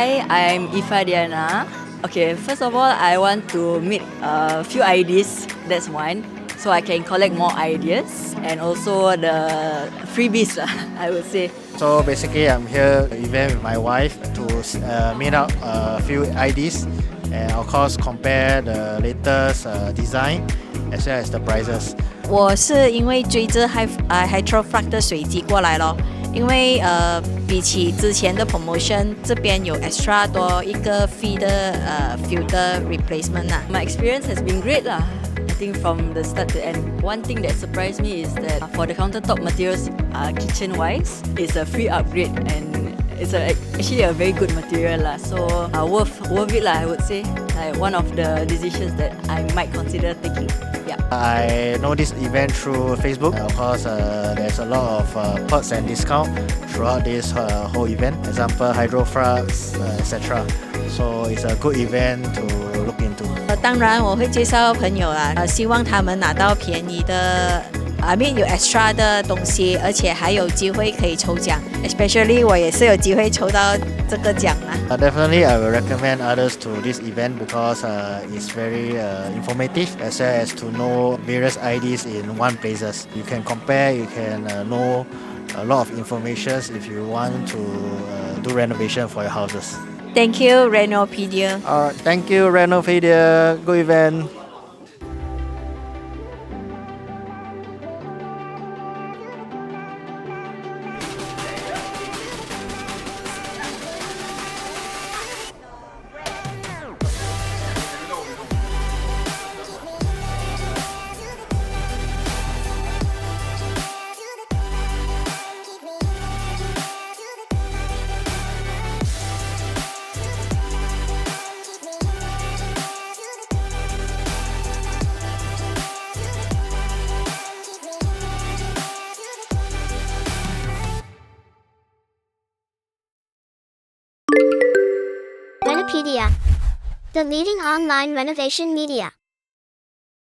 Hi, I'm Ifa Diana. Okay, first of all, I want to meet a few IDs. That's one. So I can collect more ideas and also the freebies, I would say. So basically, I'm here event with my wife to meet up a few IDs and of course compare the latest design as well as the prices. 我是因为追着 Hydrofrag 的水机过来咯，因为比起之前的 promotion， 这边有 extra 多一个 free 的filter replacement 啊。My experience has been great lah. I think from the start to end. One thing that surprised me is that for the countertop materials, kitchen-wise, it's a free upgrade and it's actually a very good material lah. So worth it lah, I would say. Like one of the decisions that I might consider taking. Yeah. I know this event through Facebook. Of course, there's a lot of perks and discount throughout this whole event. Example, hydrofrugs, etc. So it's a good event to look into. 当然我会介绍朋友啦，希望他们拿到便宜的，I mean 有 extra 的东西，而且还有机会可以抽奖。Especially 我也是有机会抽到这个奖啦。Definitely, I will recommend others to this event because it's very informative as well as to know various IDs in one places. You can compare, you can know a lot of information if you want to do renovation for your houses. Thank you, Renopedia. Alright, thank you, Renopedia. Good event. Renopedia, the leading online renovation media.